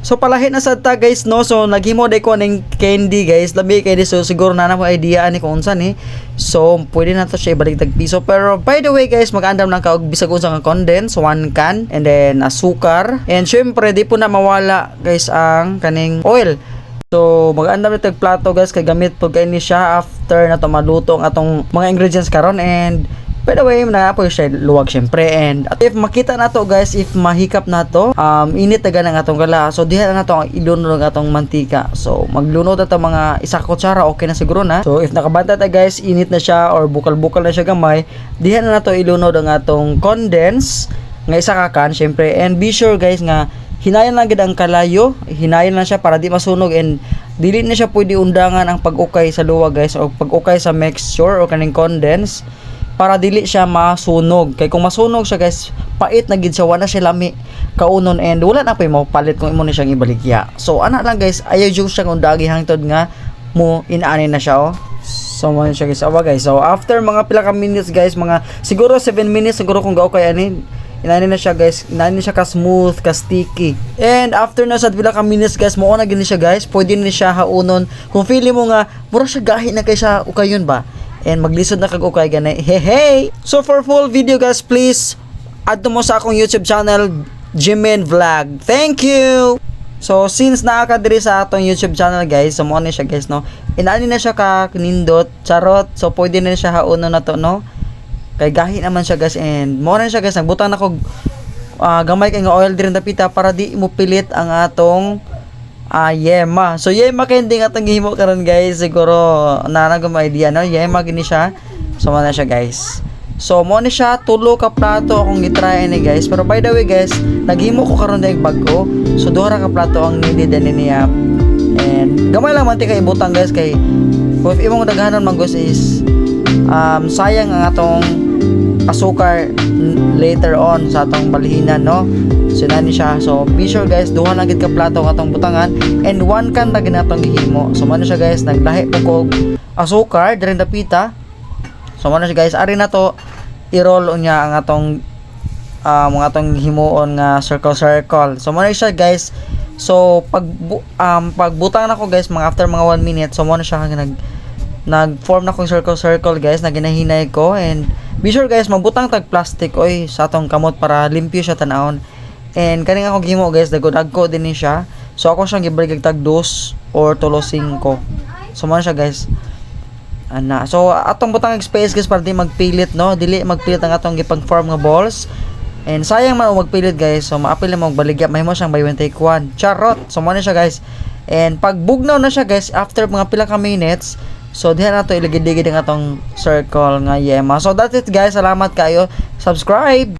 So palahi na sad ta guys no. So naghimo day ko ning candy guys. Labi kay di so siguro na mo idea ani kung unsa ni. So pwede na to siya ibalik tag piso. Pero by the way guys, mag-andam lang ka og bisag unsa nga condense, 1 can and then asukar. And syempre di po na mawala guys ang kaning oil. So mag-andam na tag plato guys kay gamit po kay ni siya after na to maluto ang atong mga ingredients karon. And by the way, na po siya luwag syempre. And at if makita na to guys, if mahikap na to, init taga ng atong gala. So diha na to ang ilunod ng atong mantika. So maglunod na to mga isa kutsara, okay na siguro na. So if nakabanta ta guys, init na siya or bukal-bukal na siya gamay, diha na to ilunod ang atong condense nga isa ka can syempre. And be sure guys nga hinayan lang gid ang kalayo, hinayan lang siya para di masunog. And dili na siya pwede undangan ang pag-ukay sa luwag guys o pag-ukay sa mixture o kaning condense, para dili siya masunog. Kay kung masunog siya guys, pait na gid siya, wala siya lami kaunon and wala na pa mo palit kung imo ni siyang ibaligya. So ana lang guys, ayaw jud siya kung dagi hangtod nga mo inaani na siya oh. So mo siya guys, awa guys. So after mga pila ka minutes guys, mga siguro 7 minutes siguro kung gao kay ani, inani na siya guys, inani siya ka smooth, ka sticky. And after na sa pila ka minutes guys, mo na gini siya guys, pwede ni siya haunon. Kung feeling mo nga mura siya gahi na kay siya ukayon ba, and maglisod na kag ukay ganay. Hey. So for full video guys, please add to mo sa akong YouTube channel, Jimin Vlog. Thank you. So since naa ka diri sa atong YouTube channel guys, so mo na siya guys no. Inani na siya ka nindot, charot. So pwede na siya haunon na to no. Kay gahi naman siya guys. And mo na siya guys, nagbutang na ko gamay kay nga oil diri dapita para di mo pilit ang atong yema. So yema kay hindi nga atong gihimo karon guys. Siguro na may idea no. Yema gini siya. So mo na siya guys. So mo na siya tulo ka plato akong gitry ni guys. Pero by the way guys, naghimo ko karon dayeg bago. So duha ra ka plato ang needed ani niya. And gamay lang man ti kay ibutang guys kay if imong daghanon man guys is sayang ang atong asukar later on sa atong balhinan no. So nani siya. So be sure guys, duha lang gid ka plato ang atong butangan and 1 can na ginatong gihimo. So man siya guys, naglahi po ko asukar diri dapita. So man siya guys, ari na to i-roll unya ang atong mga atong himuon nga circle. So man siya guys. So pagbutang na ko guys, mga after mga 1 minute, so man siya nag-form na kong circle guys, na ginahinay ko. And be sure guys, magbutang tag plastic oy sa atong kamot para limpyo siya tanawon. And kaning ako gihimo guys, dagko din ni siya. So ako siyang gibalik tag 2 or 3 5. So man siya guys. Ana. So atong butang space guys para di magpilit no, dili magpilit ang atong gipag-form nga balls. And sayang man magpilit guys. So maapil mo magbaligya, mahimo siyang buy one take one. Charot. So man siya guys. And pag bugnaw na siya guys, after mga pila ka minutes, so diha na to iligid-ligid ang atong circle nga yema. So that's it guys. Salamat kayo. Subscribe.